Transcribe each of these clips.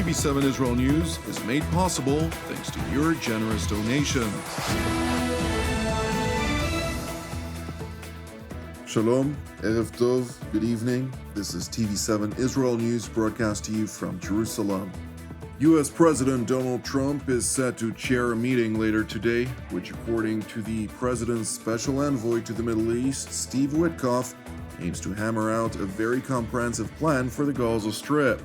TV7 Israel News is made possible thanks to your generous donations. Shalom, Erev Tov, good evening. This is TV7 Israel News broadcast to you from Jerusalem. U.S. President Donald Trump is set to chair a meeting later today, which, according to the president's special envoy to the Middle East, Steve Witkoff, aims to hammer out a very comprehensive plan for the Gaza Strip.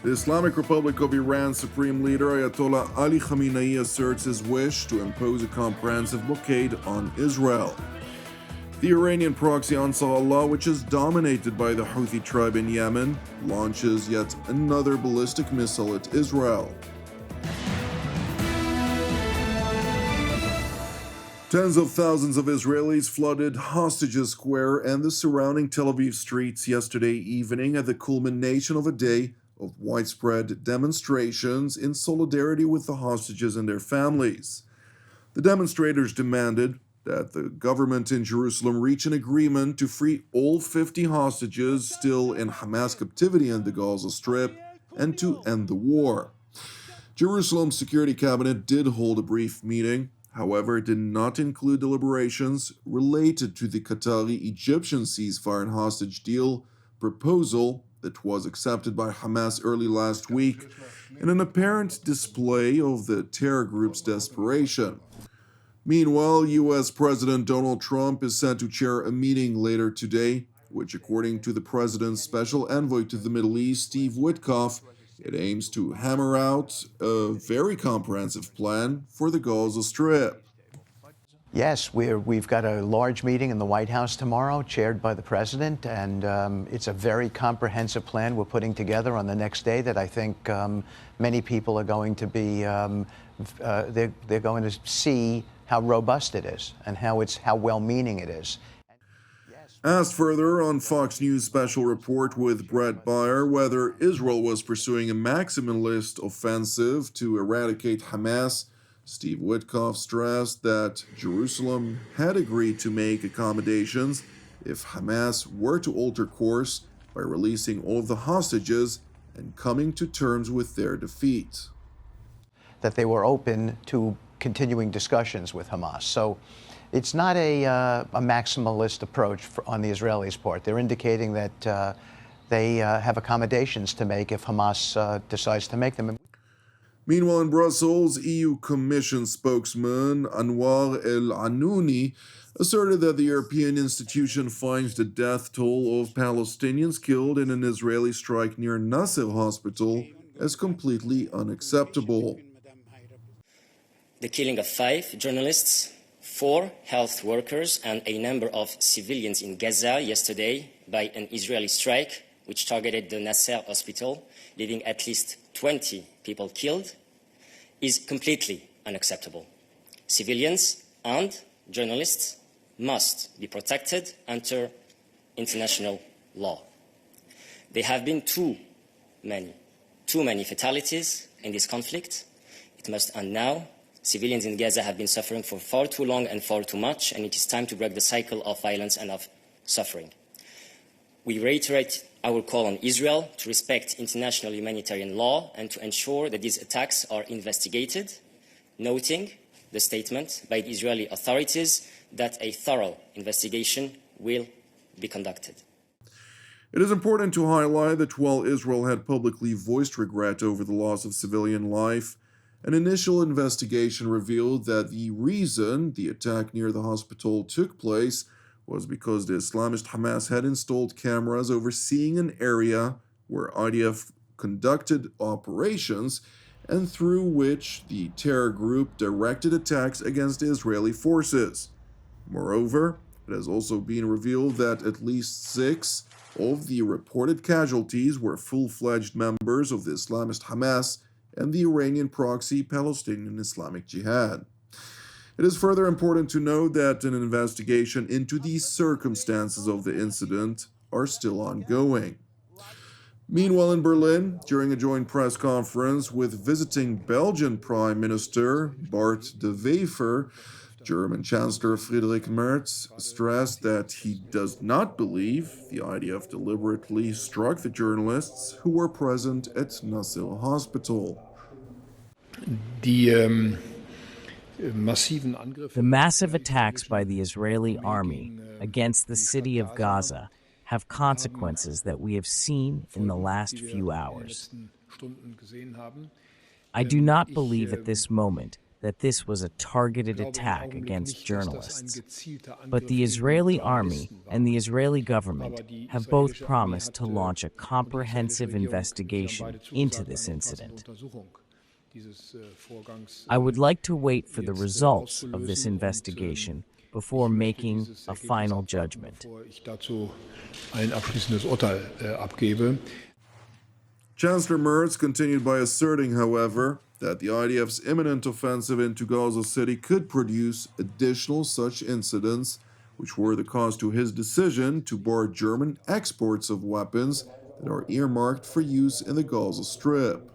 The Islamic Republic of Iran's Supreme Leader Ayatollah Ali Khamenei asserts his wish to impose a comprehensive blockade on Israel. The Iranian-proxy Ansar-Allah, which is dominated by the Houthi Tribe in Yemen, launches yet another ballistic missile at Israel. Tens of thousands of Israelis flooded Hostages Square and the surrounding Tel Aviv streets yesterday evening at the culmination of a day of widespread demonstrations in solidarity with the hostages and their families. The demonstrators demanded that the government in Jerusalem reach an agreement to free all 50 hostages still in Hamas captivity in the Gaza Strip and to end the war. Jerusalem's Security Cabinet did hold a brief meeting, however, it did not include deliberations related to the Qatari-Egyptian ceasefire and hostage deal proposal that was accepted by Hamas early last week in an apparent display of the terror group's desperation. Meanwhile, U.S. President Donald Trump is set to chair a meeting later today, which, according to the president's special envoy to the Middle East, Steve Witkoff, it aims to hammer out a very comprehensive plan for the Gaza Strip. Yes, we've got a large meeting in the White House tomorrow, chaired by the president, and it's a very comprehensive plan we're putting together on the next day that I think many people are going to be, they're going to see how robust it is and how well-meaning it is. Asked further on Fox News special report with Brett Baier whether Israel was pursuing a maximalist offensive to eradicate Hamas, Steve Witkoff stressed that Jerusalem had agreed to make accommodations if Hamas were to alter course by releasing all of the hostages and coming to terms with their defeat. That they were open to continuing discussions with Hamas. So it's not a maximalist approach on the Israelis' part. They're indicating that they have accommodations to make if Hamas decides to make them. Meanwhile, in Brussels, EU Commission spokesman Anwar El-Anouni asserted that the European institution finds the death toll of Palestinians killed in an Israeli strike near Nasser Hospital as completely unacceptable. The killing of 5 journalists, 4 health workers, and a number of civilians in Gaza yesterday by an Israeli strike, which targeted the Nasser hospital, leaving at least 20 people killed, is completely unacceptable. Civilians and journalists must be protected under international law. There have been too many fatalities in this conflict. It must end now. Civilians in Gaza have been suffering for far too long and far too much, and it is time to break the cycle of violence and of suffering. We reiterate our call on Israel to respect international humanitarian law and to ensure that these attacks are investigated, noting the statement by the Israeli authorities that a thorough investigation will be conducted. It is important to highlight that while Israel had publicly voiced regret over the loss of civilian life, an initial investigation revealed that the reason the attack near the hospital took place was because the Islamist Hamas had installed cameras overseeing an area where IDF conducted operations and through which the terror group directed attacks against Israeli forces. Moreover, it has also been revealed that at least 6 of the reported casualties were full-fledged members of the Islamist Hamas and the Iranian-proxy Palestinian Islamic Jihad. It is further important to note that an investigation into the circumstances of the incident are still ongoing. Meanwhile, in Berlin, during a joint press conference with visiting Belgian Prime Minister Bart de Wever, German Chancellor Friedrich Merz stressed that he does not believe the IDF deliberately struck the journalists who were present at Nasser Hospital. The massive attacks by the Israeli army against the city of Gaza have consequences that we have seen in the last few hours. I do not believe at this moment that this was a targeted attack against journalists. But the Israeli army and the Israeli government have both promised to launch a comprehensive investigation into this incident. I would like to wait for the results of this investigation before making a final judgment. Chancellor Merz continued by asserting, however, that the IDF's imminent offensive into Gaza City could produce additional such incidents, which were the cause to his decision to bar German exports of weapons that are earmarked for use in the Gaza Strip.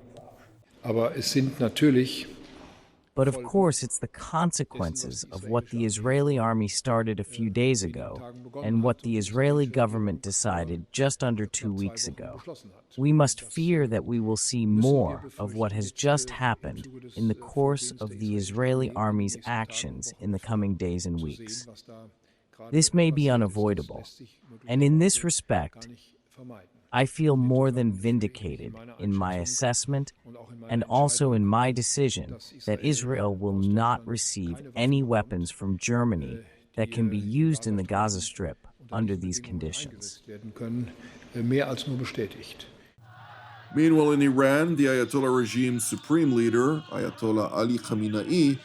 But of course, it's the consequences of what the Israeli army started a few days ago and what the Israeli government decided just under 2 weeks ago. We must fear that we will see more of what has just happened in the course of the Israeli army's actions in the coming days and weeks. This may be unavoidable, and in this respect, I feel more than vindicated in my assessment and also in my decision that Israel will not receive any weapons from Germany that can be used in the Gaza Strip under these conditions. Meanwhile, in Iran, the Ayatollah regime's supreme leader, Ayatollah Ali Khamenei,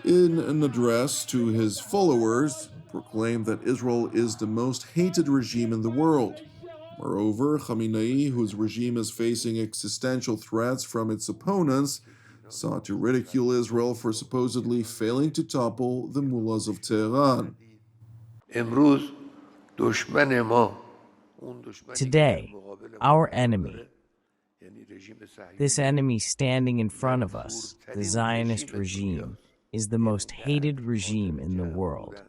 in an address to his followers, proclaimed that Israel is the most hated regime in the world. Moreover, Khamenei, whose regime is facing existential threats from its opponents, sought to ridicule Israel for supposedly failing to topple the mullahs of Tehran. Today, our enemy, this enemy standing in front of us, the Zionist regime, is the most hated regime in the world.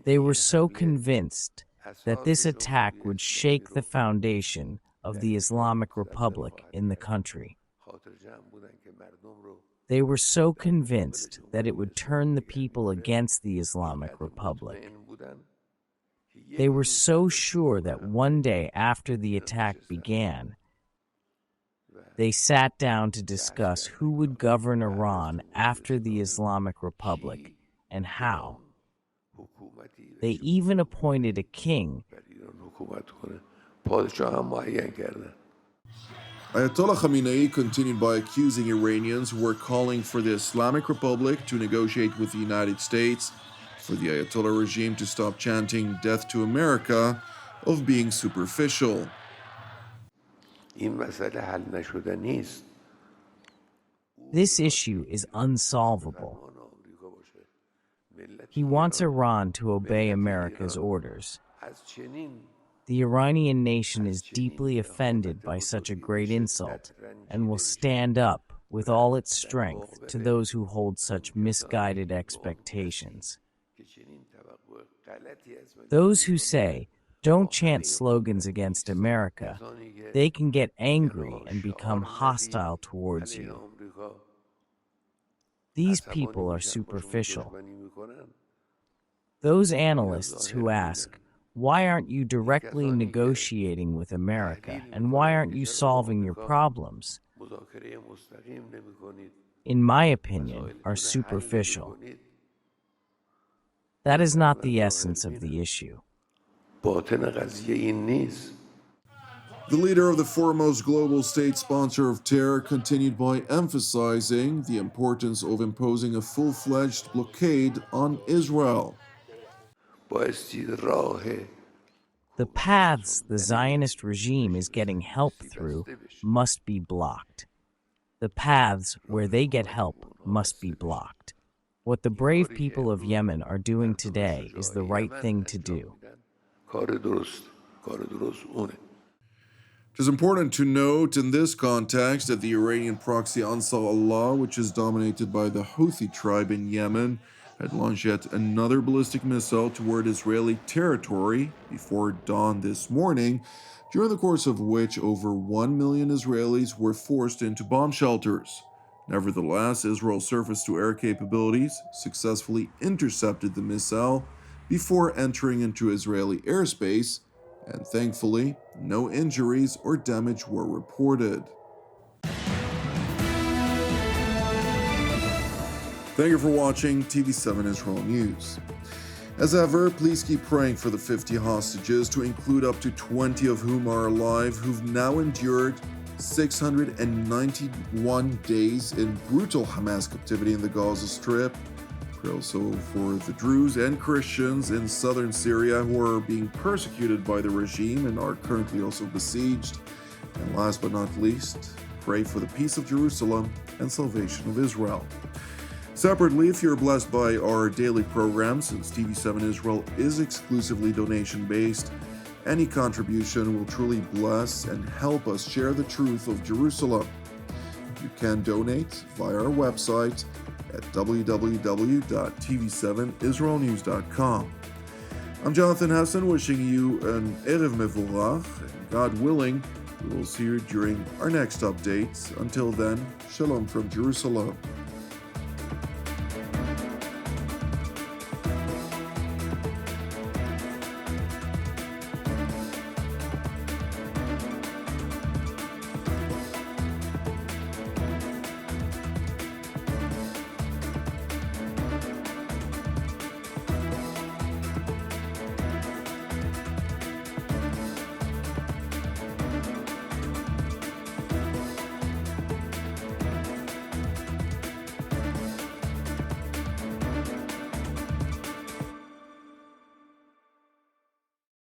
They were so convinced that this attack would shake the foundation of the Islamic Republic in the country. They were so convinced that it would turn the people against the Islamic Republic. They were so sure that one day after the attack began, they sat down to discuss who would govern Iran after the Islamic Republic and how. They even appointed a king. Ayatollah Khamenei continued by accusing Iranians who were calling for the Islamic Republic to negotiate with the United States, for the Ayatollah regime to stop chanting "Death to America," of being superficial. This issue is unsolvable. He wants Iran to obey America's orders. The Iranian nation is deeply offended by such a great insult and will stand up with all its strength to those who hold such misguided expectations. Those who say, "Don't chant slogans against America," they can get angry and become hostile towards you. These people are superficial. Those analysts who ask, "Why aren't you directly negotiating with America, and why aren't you solving your problems?" in my opinion, are superficial. That is not the essence of the issue. The leader of the foremost global state sponsor of terror continued by emphasizing the importance of imposing a full-fledged blockade on Israel. The paths the Zionist regime is getting help through must be blocked. The paths where they get help must be blocked. What the brave people of Yemen are doing today is the right thing to do. It is important to note in this context that the Iranian-proxy Ansar-Allah, which is dominated by the Houthi Tribe in Yemen, had launched yet another ballistic missile toward Israeli territory before dawn this morning, during the course of which over 1 million Israelis were forced into bomb shelters. Nevertheless, Israel's surface-to-air capabilities successfully intercepted the missile before entering into Israeli airspace, and thankfully, no injuries or damage were reported. Thank you for watching TV7 Israel News. As ever, please keep praying for the 50 hostages, to include up to 20 of whom are alive, who've now endured 691 days in brutal Hamas captivity in the Gaza Strip. Pray also for the Druze and Christians in southern Syria who are being persecuted by the regime and are currently also besieged. And last but not least, pray for the peace of Jerusalem and salvation of Israel. Separately, if you're blessed by our daily program, since TV7 Israel is exclusively donation-based, any contribution will truly bless and help us share the truth of Jerusalem. You can donate via our website at www.tv7israelnews.com. I'm Jonathan Hassan, wishing you an Erev Mevorach, and God willing, we will see you during our next updates. Until then, Shalom from Jerusalem.